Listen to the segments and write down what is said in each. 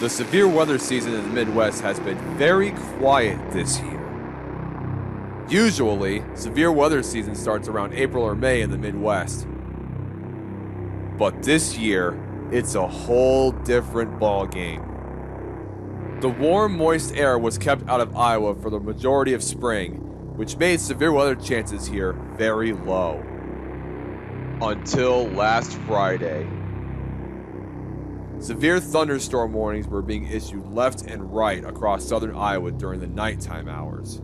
The severe weather season in the Midwest has been very quiet this year. Usually, severe weather season starts around April or May in the Midwest. But this year, it's a whole different ballgame. The warm, moist air was kept out of Iowa for the majority of spring, which made severe weather chances here very low. Until last Friday. Severe thunderstorm warnings were being issued left and right across southern Iowa during the nighttime hours.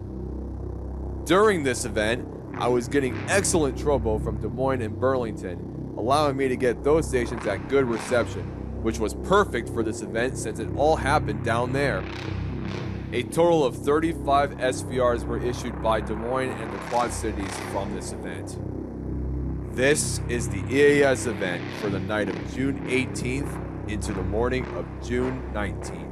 During this event, I was getting excellent trouble from Des Moines and Burlington, allowing me to get those stations at good reception, which was perfect for this event since it all happened down there. A total of 35 SVRs were issued by Des Moines and the Quad Cities from this event. This is the EAS event for the night of June 18th into the morning of June 19th.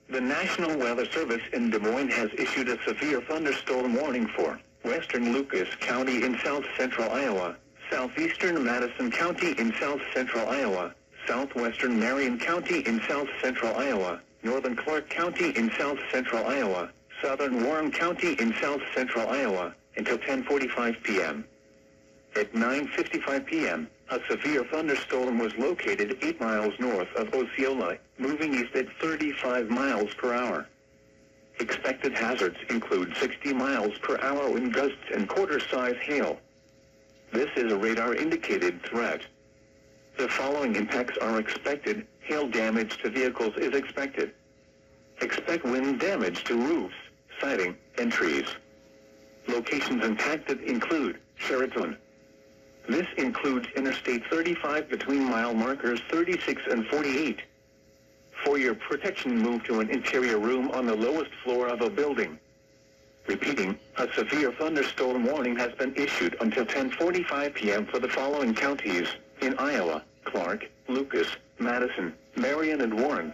The National Weather Service in Des Moines has issued a severe thunderstorm warning for western Lucas County in south-central Iowa, southeastern Madison County in south-central Iowa, southwestern Marion County in south-central Iowa, northern Clark County in south-central Iowa, southern Warren County in south-central Iowa, until 10:45 p.m. At 9:55 p.m., a severe thunderstorm was located 8 miles north of Osceola, moving east at 35 miles per hour. Expected hazards include 60 miles per hour wind gusts and quarter-size hail. This is a radar-indicated threat. The following impacts are expected. Hail damage to vehicles is expected. Expect wind damage to roofs, siding, and trees. Locations impacted include Sheraton. This includes Interstate 35 between mile markers 36 and 48. For your protection, move to an interior room on the lowest floor of a building. Repeating, a severe thunderstorm warning has been issued until 10:45 p.m. for the following counties in Iowa: Clark, Lucas, Madison, Marion, and Warren.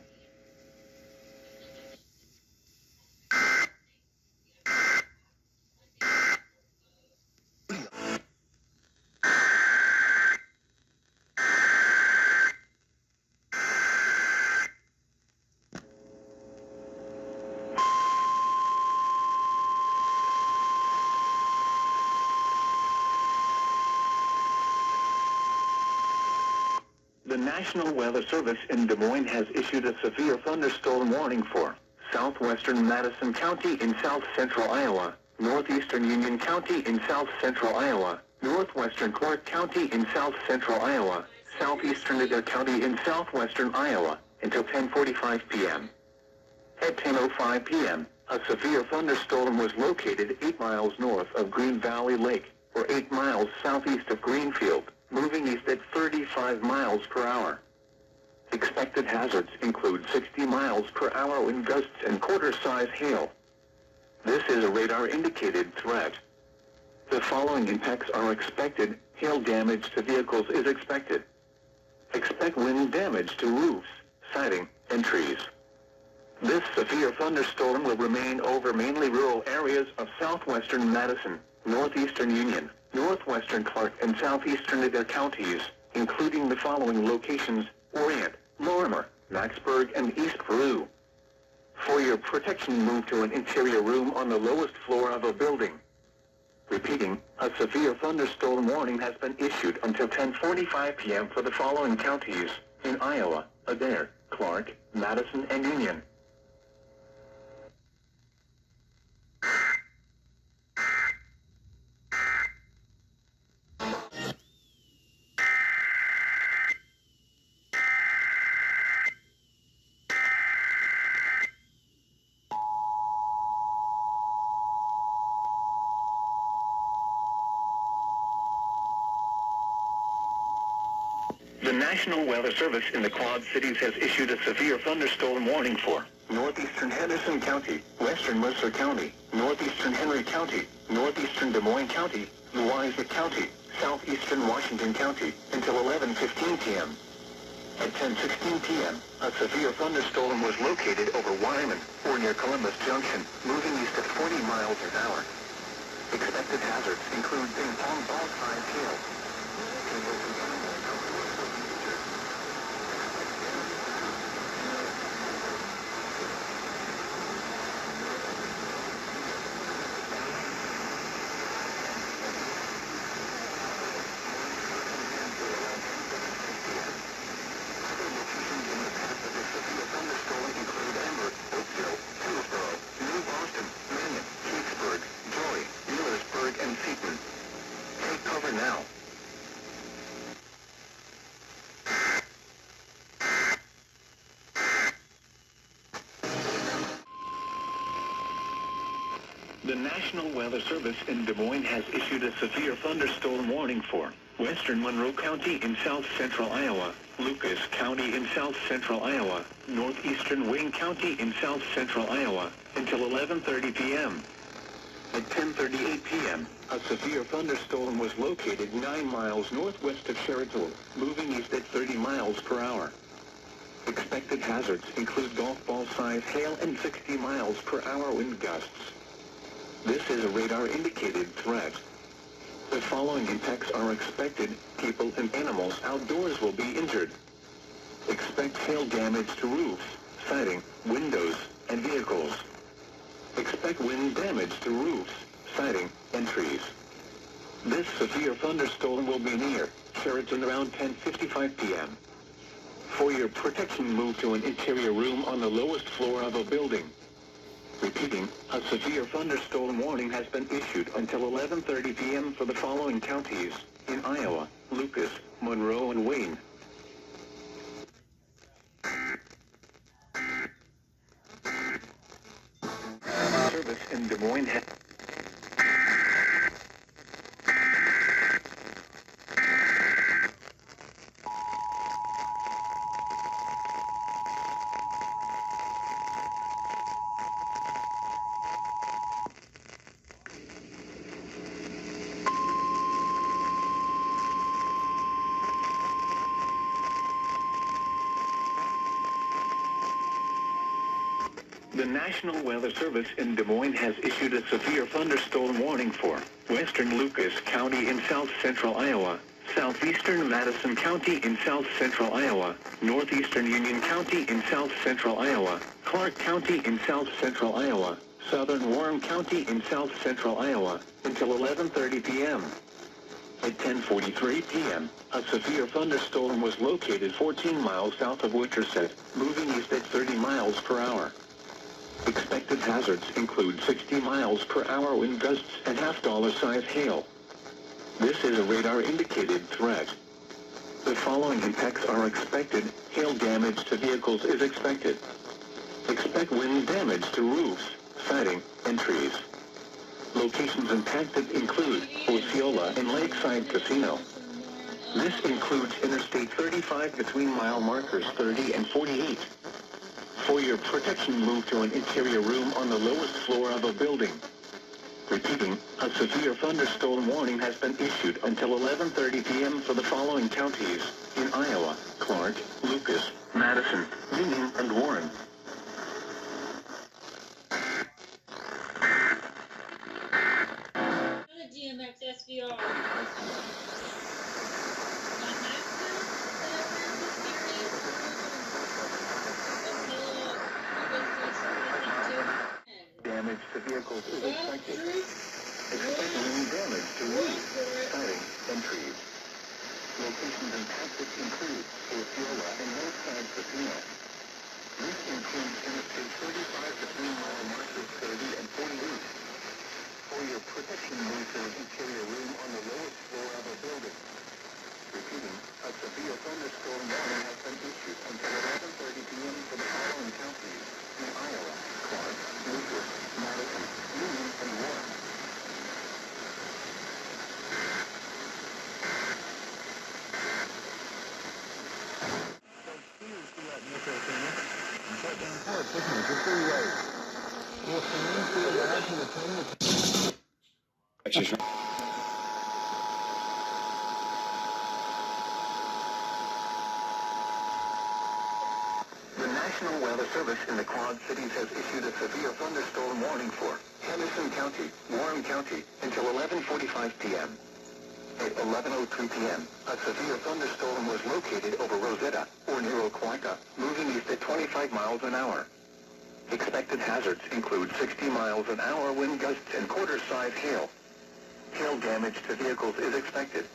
The National Weather Service in Des Moines has issued a severe thunderstorm warning for southwestern Madison County in south-central Iowa, northeastern Union County in south-central Iowa, northwestern Clark County in south-central Iowa, southeastern Adair County in southwestern Iowa, until 10:45 p.m. At 10:05 p.m., a severe thunderstorm was located 8 miles north of Green Valley Lake, or 8 miles southeast of Greenfield, moving east at 35 miles per hour. Expected hazards include 60 miles per hour wind gusts and quarter-size hail. This is a radar-indicated threat. The following impacts are expected. Hail damage to vehicles is expected. Expect wind damage to roofs, siding, and trees. This severe thunderstorm will remain over mainly rural areas of southwestern Madison, northeastern Union, northwestern Clark, and southeastern Adair counties, including the following locations: Orient, Lorimer, Maxburg, and East Peru. For your protection, move to an interior room on the lowest floor of a building. Repeating, a severe thunderstorm warning has been issued until 10:45 p.m. for the following counties in Iowa: Adair, Clark, Madison, and Union. The National Weather Service in the Quad Cities has issued a severe thunderstorm warning for northeastern Henderson County, western Mercer County, northeastern Henry County, Northeastern Des Moines County, Moines County, Southeastern Washington County, until 11:15 p.m. At 10:16 p.m., a severe thunderstorm was located over Wyman, or near Columbus Junction, moving east at 40 miles an hour. Expected hazards include ping-pong ball-sized hail. Now. The National Weather Service in Des Moines has issued a severe thunderstorm warning for western Monroe County in south-central Iowa, Lucas County in south-central Iowa, northeastern Wayne County in south-central Iowa, until 11:30 p.m. At 10:38 p.m., a severe thunderstorm was located 9 miles northwest of Sheraton, moving east at 30 miles per hour. Expected hazards include golf ball-sized hail and 60 miles per hour wind gusts. This is a radar-indicated threat. The following impacts are expected. People and animals outdoors will be injured. Expect hail damage to roofs, siding, windows, and vehicles. Expect wind damage to roofs, siding, and trees. This severe thunderstorm will be near Sheraton around 10:55 p.m. For your protection, move to an interior room on the lowest floor of a building. Repeating, a severe thunderstorm warning has been issued until 11:30 p.m. for the following counties in Iowa: Lucas, Monroe, and Wayne. Service in Des Moines. The National Weather Service in Des Moines has issued a severe thunderstorm warning for western Lucas County in south-central Iowa, southeastern Madison County in south-central Iowa, northeastern Union County in south-central Iowa, Clark County in south-central Iowa, southern Warren County in south-central Iowa, until 11:30 p.m. At 10:43 p.m., a severe thunderstorm was located 14 miles south of Winterset, moving east at 30 miles per hour. Expected hazards include 60 miles per hour wind gusts and half-dollar-size hail. This is a radar-indicated threat. The following impacts are expected. Hail damage to vehicles is expected. Expect wind damage to roofs, siding, and trees. Locations impacted include Osceola and Lakeside Casino. This includes Interstate 35 between mile markers 30 and 48. For your protection, move to an interior room on the lowest floor of a building. Repeating, a severe thunderstorm warning has been issued until 11:30 p.m. for the following counties in Iowa: Clark, Lucas, Madison, Union, and Warren. GMX SVR. Damage to vehicles is expected. Expect wind damage to roofs, siding, and trees. Locations impacted include Osceola and Lakeside Casino. This includes Interstate 35 between mile markers 30 and 48. For your protection, move to an interior room on the lowest floor of a building. Repeating, a severe thunderstorm warning has been issued until 11:30 p.m. for the following counties in Iowa: Clark, Lucas, Madison, Union, and Warren. Shut down parts, listen to the freeway. Will soon be allowed to attend the The National Weather Service in the Quad Cities has issued a severe thunderstorm warning for Henderson County, Warren County, until 11:45 p.m. At 11:03 p.m., a severe thunderstorm was located over Rosetta, or near Oquaca, moving east at 25 miles an hour. Expected hazards include 60 miles an hour wind gusts and quarter-size hail. Hail damage to vehicles is expected.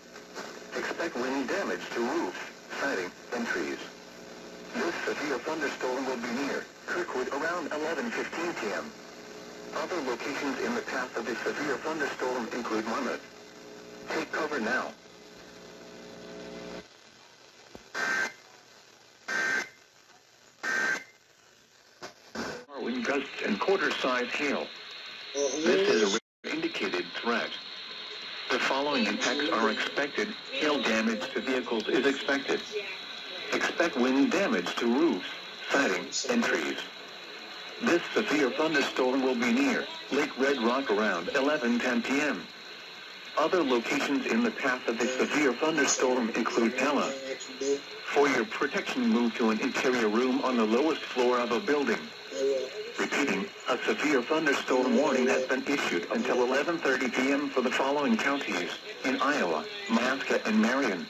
Expect wind damage to roofs, siding, and trees. This severe thunderstorm will be near Kirkwood around 11:15 p.m. Other locations in the path of the severe thunderstorm include Monroe. Take cover now. Wind gusts and quarter-size hail. This is a indicated threat. The following impacts are expected. Hail damage to vehicles is expected. Expect wind damage to roofs, siding, and trees. This severe thunderstorm will be near Lake Red Rock around 11:10 p.m. Other locations in the path of the severe thunderstorm include Ella. For your protection, move to an interior room on the lowest floor of a building. Repeating, a severe thunderstorm warning has been issued until 11:30 p.m. for the following counties in Iowa, Mahaska, and Marion.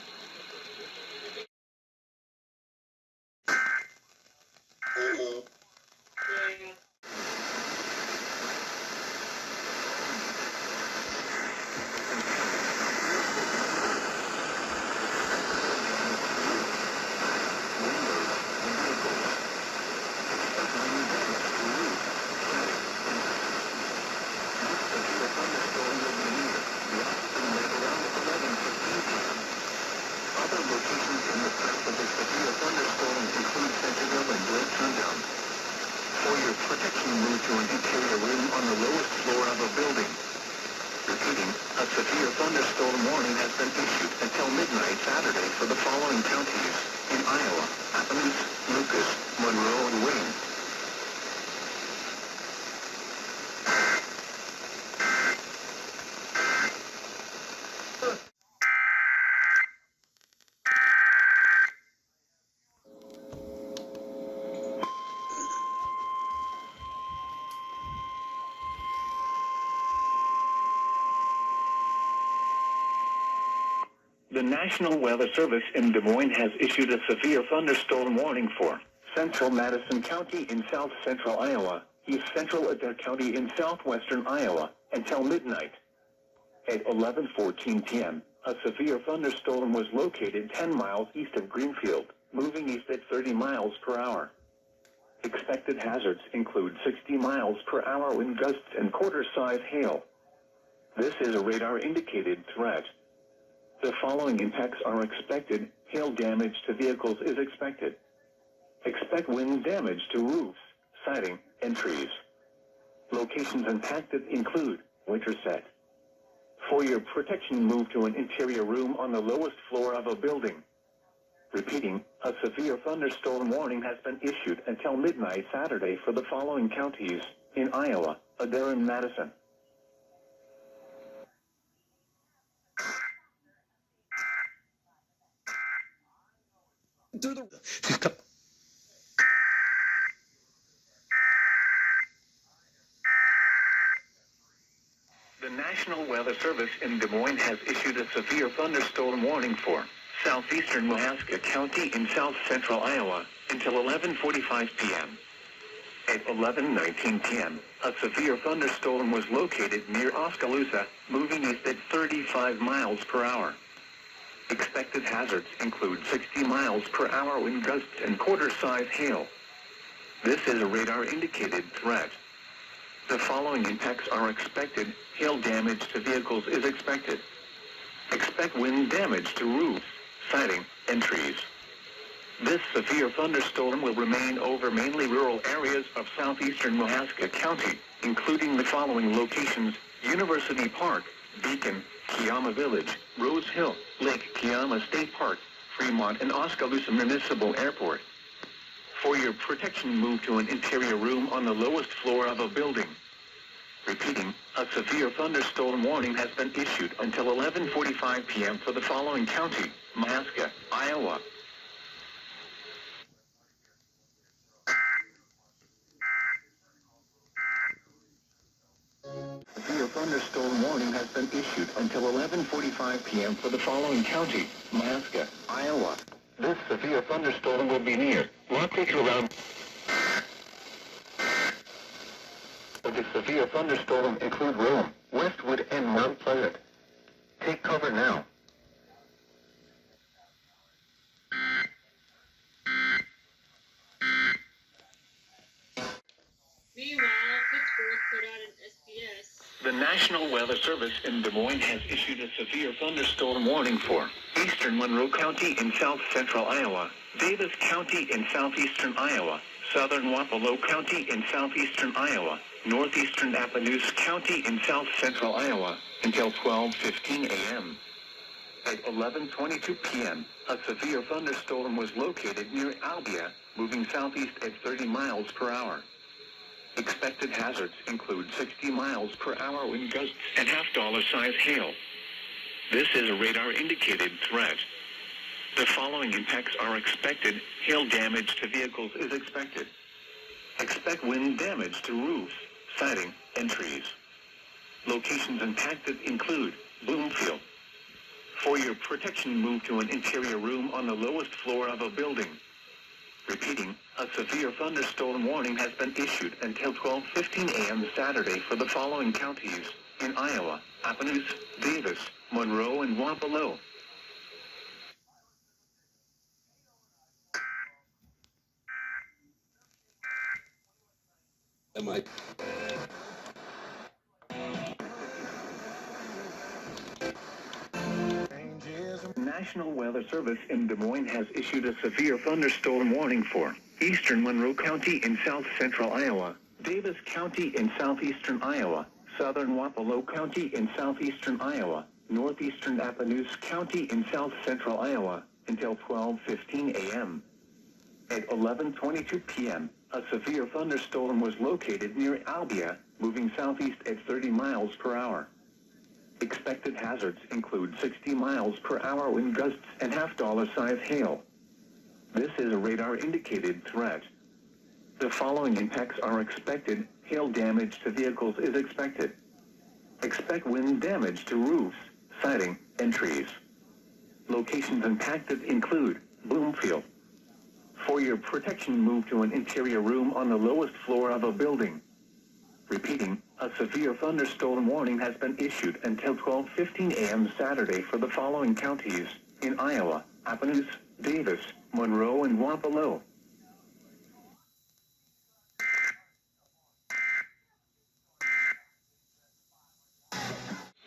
Monroe, and Moines. The National Weather Service in Des Moines has issued a severe thunderstorm warning for central Madison County in south central Iowa, east central Adair County in southwestern Iowa, until midnight. At 11:14 p.m., a severe thunderstorm was located 10 miles east of Greenfield, moving east at 30 miles per hour. Expected hazards include 60 miles per hour wind gusts and quarter-size hail. This is a radar-indicated threat. The following impacts are expected. Hail damage to vehicles is expected. Expect wind damage to roofs, siding, and trees. Locations impacted include Winterset. For your protection, move to an interior room on the lowest floor of a building. Repeating, a severe thunderstorm warning has been issued until midnight Saturday for the following counties in Iowa, Adair and Madison. The National Weather Service in Des Moines has issued a severe thunderstorm warning for southeastern Mahaska County in south central Iowa until 11:45 p.m. At 11:19 p.m., a severe thunderstorm was located near Oskaloosa, moving east at 35 miles per hour. Expected hazards include 60 miles per hour wind gusts and quarter-size hail. This is a radar-indicated threat. The following impacts are expected. Hail damage to vehicles is expected. Expect wind damage to roofs, siding, and trees. This severe thunderstorm will remain over mainly rural areas of southeastern Mahaska County, including the following locations: University Park, Beacon, Kiama Village, Rose Hill, Lake Kiama State Park, Fremont, and Oskaloosa Municipal Airport. For your protection, move to an interior room on the lowest floor of a building. Repeating, a severe thunderstorm warning has been issued until 11:45 p.m. for the following county: Nebraska, Iowa. Severe thunderstorm warning has been issued until 11:45 p.m. for the following county: Nebraska, Iowa. This severe thunderstorm will be near, likely to around. The severe thunderstorm include Rome, Westwood, and Mount Pleasant. Take cover now. Meanwhile, Pittsburgh put out an SBS. The National Weather Service in Des Moines has issued a severe thunderstorm warning for eastern Monroe County in south central Iowa, Davis County in southeastern Iowa, southern Wapello County in southeastern Iowa, northeastern Appaloosa County in south central Iowa, until 12:15 a.m. At 11:22 p.m., a severe thunderstorm was located near Albia, moving southeast at 30 miles per hour. Expected hazards include 60 miles per hour wind gusts and half-dollar size hail. This is a radar-indicated threat. The following impacts are expected. Hail damage to vehicles is expected. Expect wind damage to roofs, siding, and trees. Locations impacted include Bloomfield. For your protection, move to an interior room on the lowest floor of a building. Repeating, a severe thunderstorm warning has been issued until 12:15 a.m. Saturday for the following counties in Iowa: Appaloosa, Davis, Monroe, and Wapello. National Weather Service in Des Moines has issued a severe thunderstorm warning for eastern Monroe County in south central Iowa, Davis County in southeastern Iowa, southern Wapello County in southeastern Iowa, northeastern Appaloosa County in south central Iowa, until 12:15 a.m. At 11:22 p.m., a severe thunderstorm was located near Albia, moving southeast at 30 miles per hour. Expected hazards include 60 miles per hour wind gusts and half-dollar size hail. This is a radar-indicated threat. The following impacts are expected. Hail damage to vehicles is expected. Expect wind damage to roofs, siding, and trees. Locations impacted include Bloomfield. For your protection, move to an interior room on the lowest floor of a building. Repeating, a severe thunderstorm warning has been issued until 12:15 a.m. Saturday for the following counties in Iowa: Appaloosa, Davis, Monroe, and Wapello.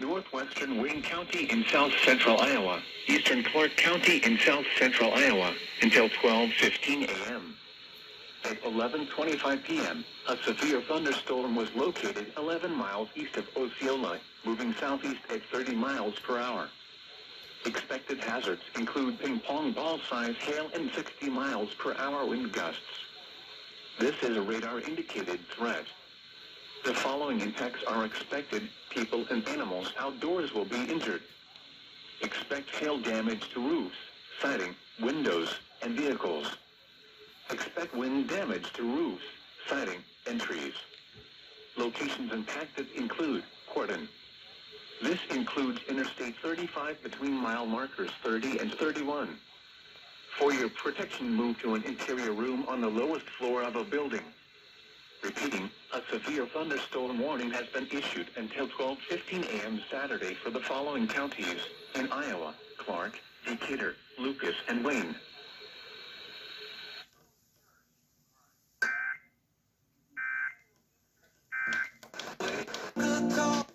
Northwestern Wayne County in south central Iowa, eastern Clark County in south central Iowa, until 12:15 a.m. At 11:25 p.m., a severe thunderstorm was located 11 miles east of Osceola, moving southeast at 30 miles per hour. Expected hazards include ping-pong ball-size hail and 60 miles per hour wind gusts. This is a radar-indicated threat. The following impacts are expected. People and animals outdoors will be injured. Expect hail damage to roofs, siding, windows, and vehicles. Expect wind damage to roofs, siding, and trees. Locations impacted include Corydon. This includes Interstate 35 between mile markers 30 and 31. For your protection, move to an interior room on the lowest floor of a building. Repeating, a severe thunderstorm warning has been issued until 12:15 a.m. Saturday for the following counties in Iowa: Clark, Decatur, Lucas, and Wayne.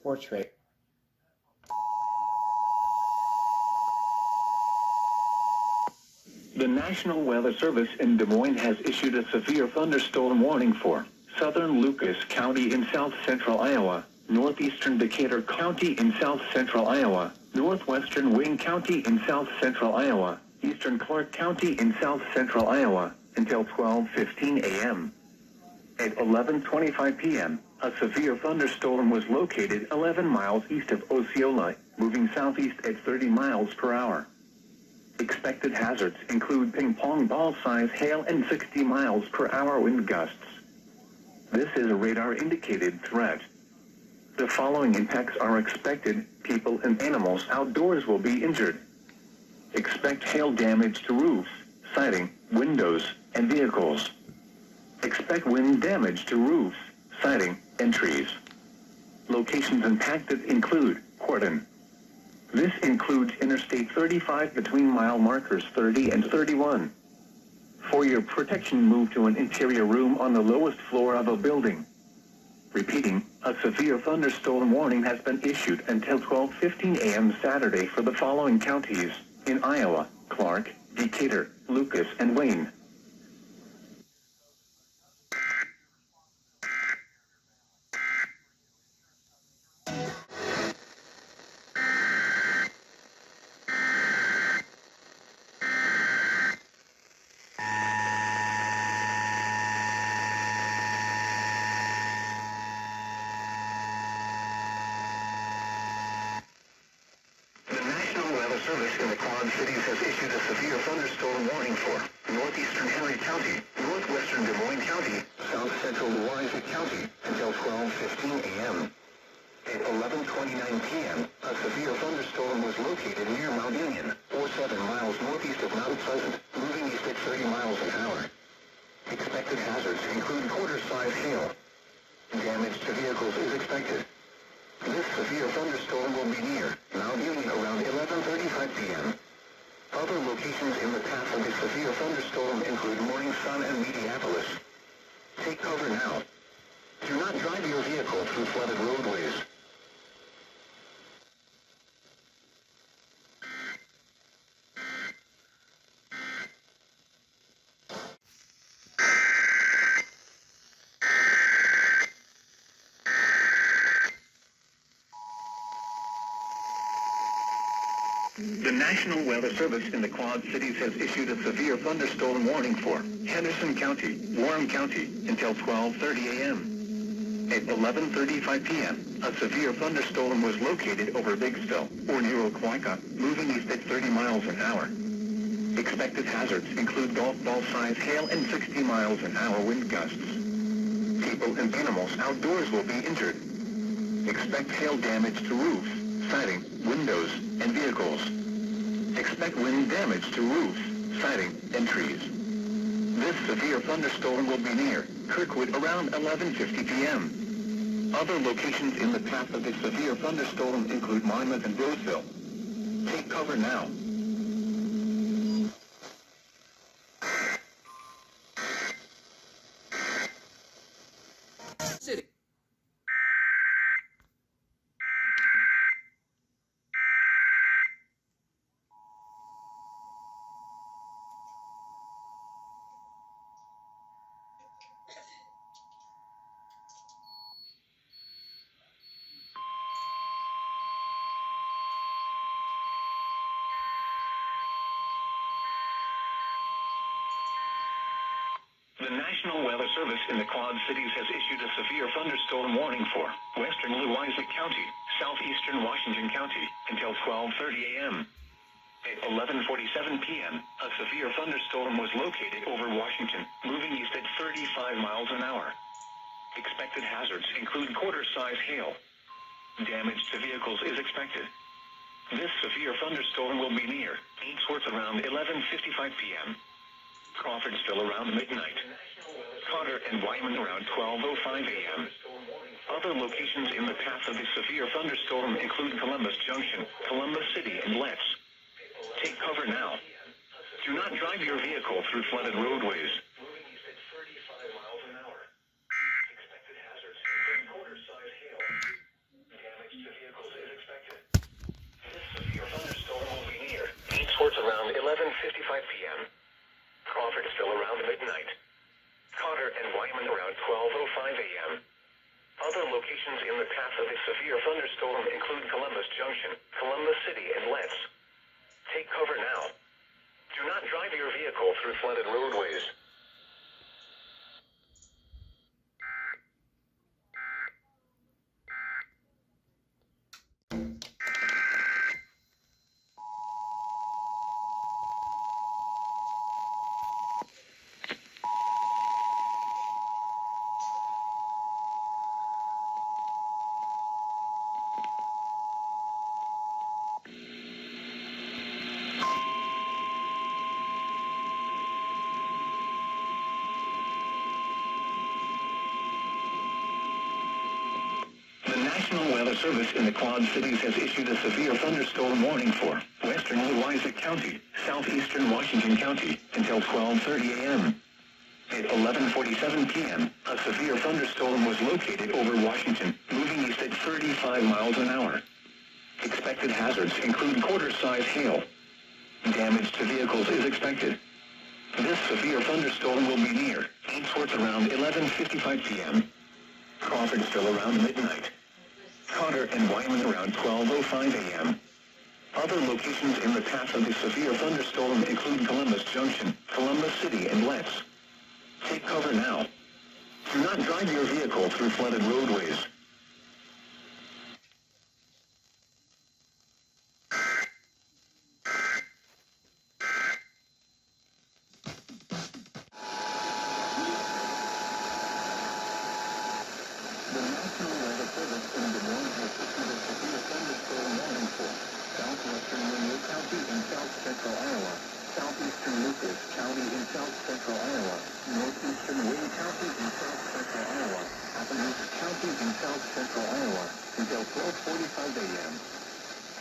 Portrait. The National Weather Service in Des Moines has issued a severe thunderstorm warning for southern Lucas County in south central Iowa, northeastern Decatur County in south central Iowa, northwestern Wayne County in south central Iowa, eastern Clark County in south central Iowa, until 12:15 a.m. At 11:25 p.m., a severe thunderstorm was located 11 miles east of Osceola, moving southeast at 30 miles per hour. Expected hazards include ping-pong ball-size hail and 60 miles per hour wind gusts. This is a radar-indicated threat. The following impacts are expected. People and animals outdoors will be injured. Expect hail damage to roofs, siding, windows, and vehicles. Expect wind damage to roofs, siding, and trees. Locations impacted include Quarton. This includes Interstate 35 between mile markers 30 and 31. For your protection, move to an interior room on the lowest floor of a building. Repeating, a severe thunderstorm warning has been issued until 12:15 a.m. Saturday for the following counties in Iowa: Clark, Decatur, Lucas, and Wayne. Service in the Quad Cities has issued a severe thunderstorm warning for Northeastern Henry County, Northwestern Des Moines County, South Central Moines County until 12:15 a.m. At 11:29 p.m., a severe thunderstorm was located near Mount Union, or 7 miles northeast of Mount Pleasant, moving east at 30 miles an hour. Expected hazards include quarter-size hail. Damage to vehicles is expected. This severe thunderstorm will be near Mount Union around 11:35 p.m. Other locations in the path of the severe thunderstorm include Morning Sun and Mediapolis. Take cover now. Do not drive your vehicle through flooded roadways. The National Weather Service in the Quad Cities has issued a severe thunderstorm warning for Henderson County, Warren County, until 12:30 a.m. At 11:35 p.m., a severe thunderstorm was located over Biggsville, or near Oquawka, moving east at 30 miles an hour. Expected hazards include golf ball-size hail and 60 miles an hour wind gusts. People and animals outdoors will be injured. Expect hail damage to roofs, siding, windows, and vehicles. Expect wind damage to roofs, siding, and trees. This severe thunderstorm will be near Kirkwood around 11:50 p.m. Other locations in the path of the severe thunderstorm include Monmouth and Roseville. Take cover now. City. The National Weather Service in the Quad Cities has issued a severe thunderstorm warning for western Louisiana County, southeastern Washington County, until 12:30 a.m. At 11:47 p.m., a severe thunderstorm was located over Washington, moving east at 35 miles an hour. Expected hazards include quarter-size hail. Damage to vehicles is expected. This severe thunderstorm will be near Ainsworth around 11:55 p.m. Crawfordsville around midnight. Cotter and Wyman around 12:05 a.m. Other locations in the path of the severe thunderstorm include Columbus Junction, Columbus City, and Letts. Take cover now. Do not drive your vehicle through flooded roadways. Moving east at 35 miles an hour. Expected hazards include quarter-size hail. Damage to vehicles is expected. This severe thunderstorm will be near Ainsworth around 11:55 p.m. Crawfordsville around midnight. Cotter and Wyman around 12:05 a.m. Other locations in the path of the severe thunderstorm include Columbus Junction, Columbus City, and Letts. Take cover now. Do not drive your vehicle through flooded roadways. Service in the Quad Cities has issued a severe thunderstorm warning for western Moines County, southeastern Washington County, until 12:30 a.m. At 11:47 p.m., a severe thunderstorm was located over Washington, moving east at 35 miles an hour. Expected hazards include quarter-size hail. Damage to vehicles is expected. This severe thunderstorm will be near Ainsworth around 11:55 p.m. Crawfordsville around midnight. Cotter and Wyman around 12:05 a.m. Other locations in the path of the severe thunderstorm include Columbus Junction, Columbus City, and Letts. Take cover now. Do not drive your vehicle through flooded roadways. The National Weather Service in Des Moines has issued a severe thunderstorm warning for southwestern Monroe County in south central Iowa, southeastern Lucas County in south central Iowa, northeastern Wayne County in south central Iowa, Appalachia County in south central Iowa, until 12:45 a.m.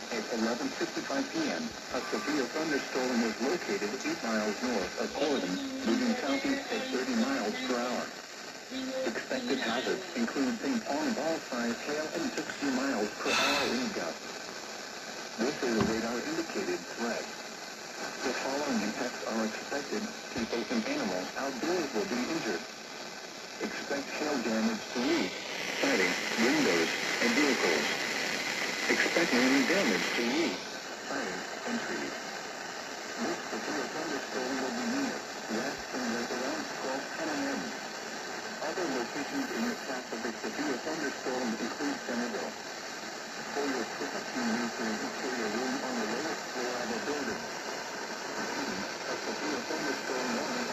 At 11:55 p.m., a severe thunderstorm was located 8 miles north of Oregon, moving southeast at 30 miles per hour. Expected hazards include ping-pong ball-sized hail and 60 miles per hour wind gusts. This is a radar-indicated threat. The following impacts are expected. People and animals outdoors will be injured. Expect hail damage to roofs, siding, windows, and vehicles. Expect wind damage to roofs, siding, and trees. This severe thunderstorm will be near west and right around 12:10 a.m. Other locations in the path of the severe thunderstorm include Centerville. For your protection, you can secure your room on the lowest floor of a building. A severe thunderstorm warning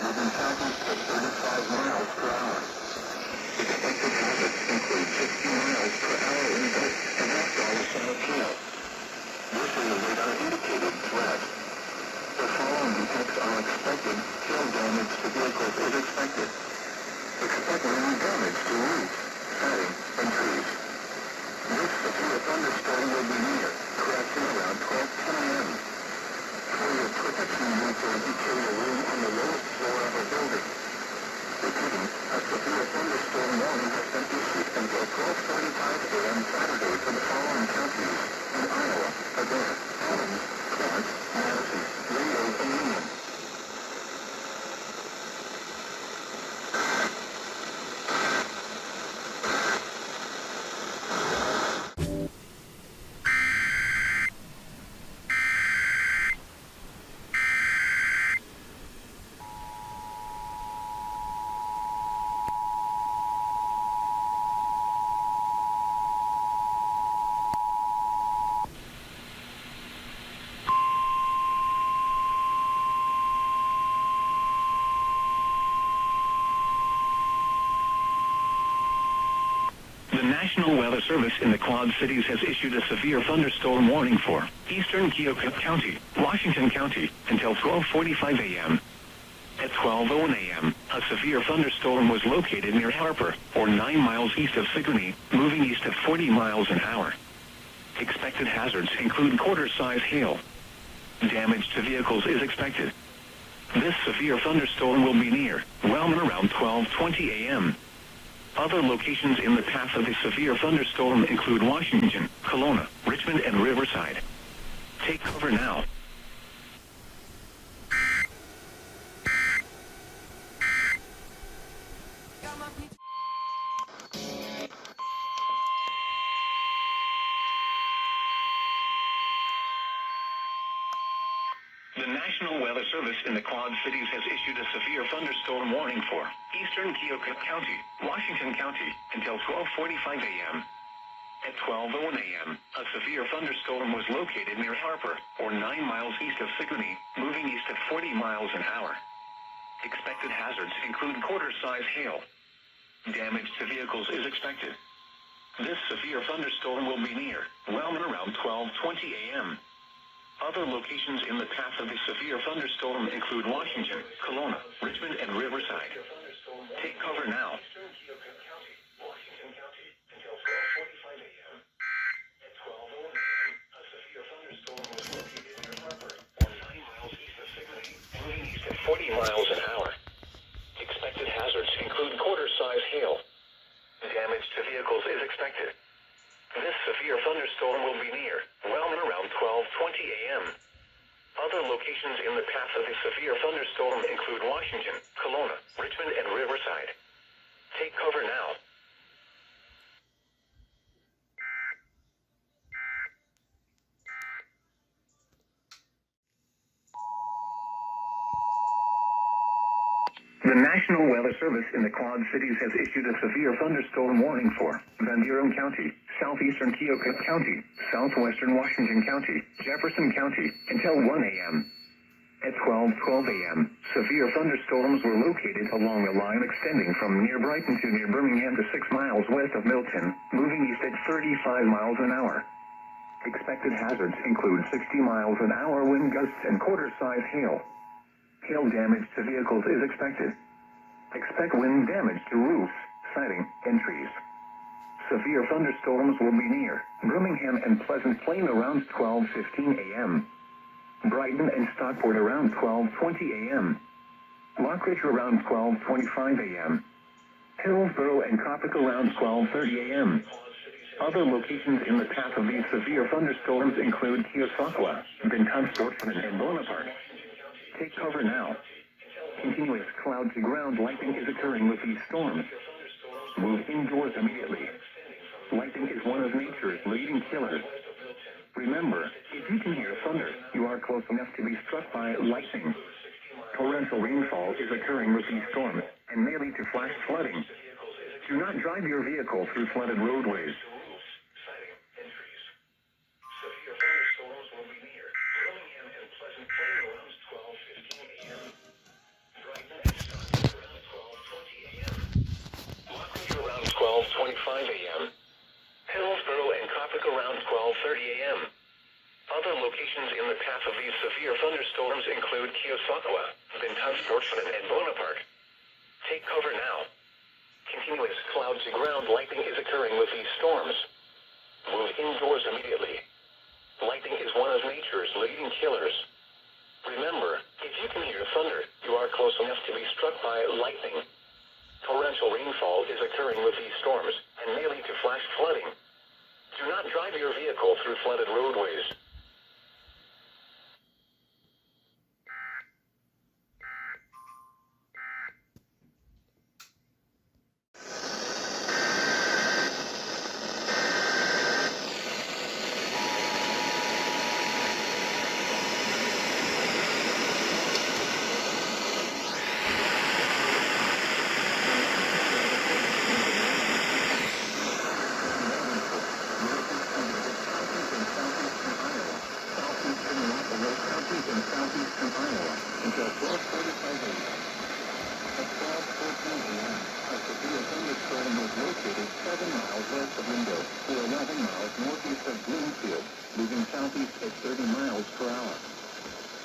moving southeast at 35 miles per hour. Expected hazards include 60 miles per hour in gusts and $1 of hail. This is a radar-indicated threat. The following effects are expected. Hail damage to vehicles is expected. Expect wind damage to roofs, siding, and trees. This severe thunderstorm will be near, crashing around 12:10 a.m. For your protection, you can secure your room on the lowest floor of a building. Repeating, a severe thunderstorm warning has been issued until 12:45 a.m. Saturday for the following counties in Iowa: Adair, Adams, Clark, Madison, Monroe, and Union. The National Weather Service in the Quad Cities has issued a severe thunderstorm warning for eastern Keokuk County, Washington County, until 12:45 a.m. At 12:01 a.m., a severe thunderstorm was located near Harper, or 9 miles east of Sigourney, moving east at 40 miles an hour. Expected hazards include quarter-size hail. Damage to vehicles is expected. This severe thunderstorm will be near Wellman around 12:20 a.m. Other locations in the path of the severe thunderstorm include Washington, Kelowna, Richmond, and Riverside. Take cover now. The National Weather Service in the Quad Cities has issued a severe thunderstorm warning for eastern Keokuk County, Washington County, until 12:45 a.m. At 12:01 a.m., a severe thunderstorm was located near Harper, or 9 miles east of Sigourney, moving east at 40 miles an hour. Expected hazards include quarter-size hail. Damage to vehicles is expected. This severe thunderstorm will be near Wellman around 12:20 a.m. Other locations in the path of the severe thunderstorm include Washington, Kelowna, Richmond, and Riverside. Take cover now. At 12:01 a.m., a severe thunderstorm was located near Harper, 9 miles east of Signey, moving east at 40 miles an hour. Expected hazards include quarter-size hail. Damage to vehicles is expected. This severe thunderstorm will be near Wellman around 12:20 a.m. Other locations in the path of the severe thunderstorm include Washington, Kelowna, Richmond, and Riverside. Take cover now. The National Weather Service in the Quad Cities has issued a severe thunderstorm warning for Van Buren County, southeastern Keokuk County, southwestern Washington County, Jefferson County, until 1 a.m. At 12:12 a.m., severe thunderstorms were located along a line extending from near Brighton to near Birmingham to 6 miles west of Milton, moving east at 35 miles an hour. Expected hazards include 60 miles an hour wind gusts and quarter-size hail. Hail damage to vehicles is expected. Expect wind damage to roofs, siding, and trees. Severe thunderstorms will be near Birmingham and Pleasant Plain around 12:15 a.m. Brighton and Stockport around 12:20 a.m. Lockridge around 12:25 a.m. Hillsborough and Coppic around 12:30 a.m. Other locations in the path of these severe thunderstorms include Keosauqua, Thunderstorm, and Bonaparte. Take cover now. Continuous cloud-to-ground lightning is occurring with these storms. Move indoors immediately. Lightning is one of nature's leading killers. Remember, if you can hear thunder, you are close enough to be struck by lightning. Torrential rainfall is occurring with these storms and may lead to flash flooding. Do not drive your vehicle through flooded roadways. Around 12:25 a.m. Hillsborough and Coppic around 12:30 a.m. Other locations in the path of these severe thunderstorms include Keosauqua, Thunderstorm, and Bonaparte. Take cover now. Continuous cloud-to-ground lightning is occurring with these storms. Move indoors immediately. Lightning is one of nature's leading killers. Remember, if you can hear thunder, you are close enough to be struck by lightning. Torrential rainfall is occurring with these storms and may lead to flash flooding. Do not drive your vehicle through flooded roadways.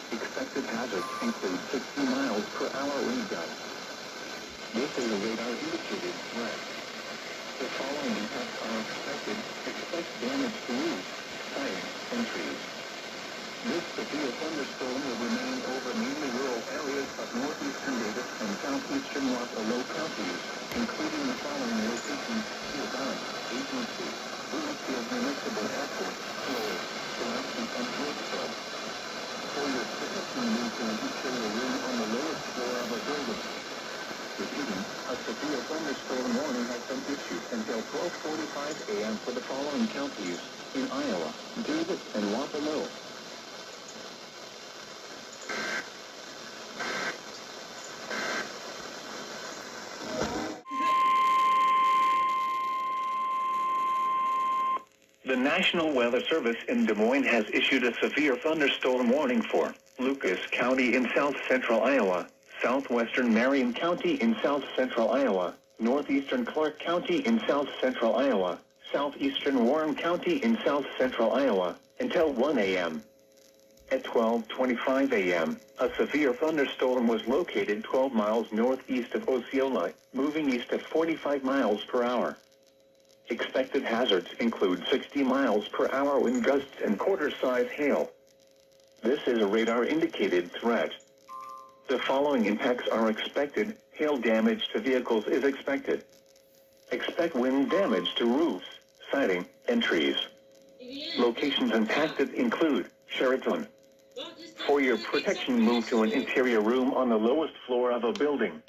Expected hazards include 60 miles per hour wind gusts. This is a radar indicated threat. The following impacts are expected. Expect damage to roofs, siding, and trees. This severe thunderstorm will remain over mainly rural areas of northeastern Davis and southeastern Monroe counties, including the following locations: Hillsborough, Agency, Bloomfield Municipal Airport, Lowell, Gillespie, and Brooksville. For your protection, move to an interior room on the lowest floor of a building. Repeating, a severe thunderstorm warning has been issued until 12:45 a.m. for the following counties in Iowa, Davis, and Wapello. The National Weather Service in Des Moines has issued a severe thunderstorm warning for Lucas County in south-central Iowa, southwestern Marion County in south-central Iowa, northeastern Clark County in south-central Iowa, southeastern Warren County in south central Iowa, until 1 a.m. At 12:25 a.m., a severe thunderstorm was located 12 miles northeast of Osceola, moving east at 45 miles per hour. Expected hazards include 60 miles per hour wind gusts and quarter-size hail. This is a radar-indicated threat. The following impacts are expected. Hail damage to vehicles is expected. Expect wind damage to roofs, siding, and trees. Locations impacted include Sheraton. For your protection, move to an interior room on the lowest floor of a building.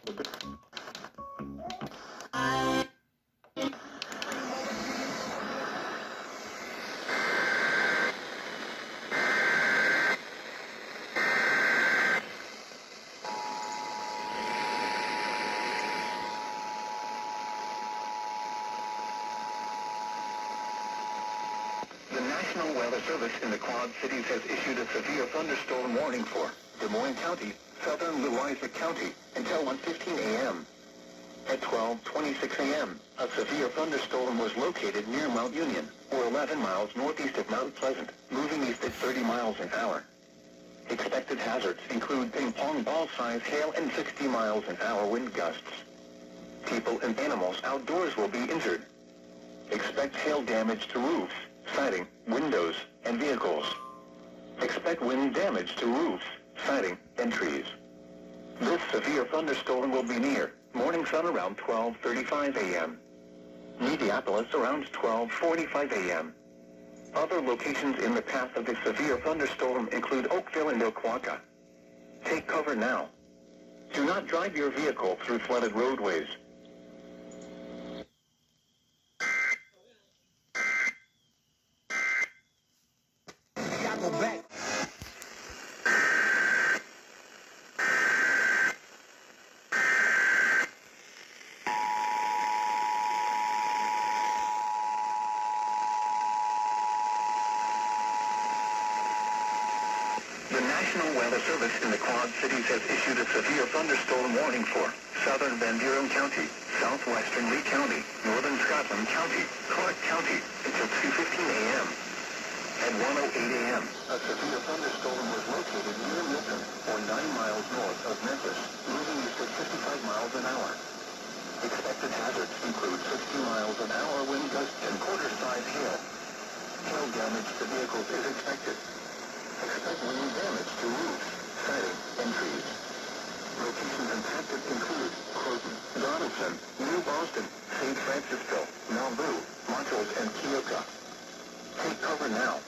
The National Weather Service in the Quad Cities has issued a severe thunderstorm warning for Des Moines County, southern Louisa County, until 1:15 a.m. At 12:26 a.m., a severe thunderstorm was located near Mount Union, or 11 miles northeast of Mount Pleasant, moving east at 30 miles an hour. Expected hazards include ping-pong ball-size hail and 60 miles an hour wind gusts. People and animals outdoors will be injured. Expect hail damage to roofs, siding, windows, and vehicles. Expect wind damage to roofs, siding, and trees. This severe thunderstorm will be near morning sun around 12:35 a.m. Mediapolis around 12:45 a.m. Other locations in the path of the severe thunderstorm include Oakville and Oquawka. Take cover now. Do not drive your vehicle through flooded roadways. Go back. The National Weather Service in the Quad Cities has issued a severe thunderstorm warning for southern Van Buren County, southwestern Lee County, northern Scotland County, Clark County, until 2:15 a.m. At 1:08 a.m., a severe thunderstorm was located near Milton, or 9 miles north of Memphis, moving east at 55 miles an hour. Expected hazards include 60 miles an hour wind gusts and quarter-size hail. Hail damage to vehicles is expected. Expect wind damage to roofs, siding, and trees. Locations impacted include Croton, Donaldson, New Boston, St. Francisville, Monroe, Montrose, and Keokuk. Take cover now.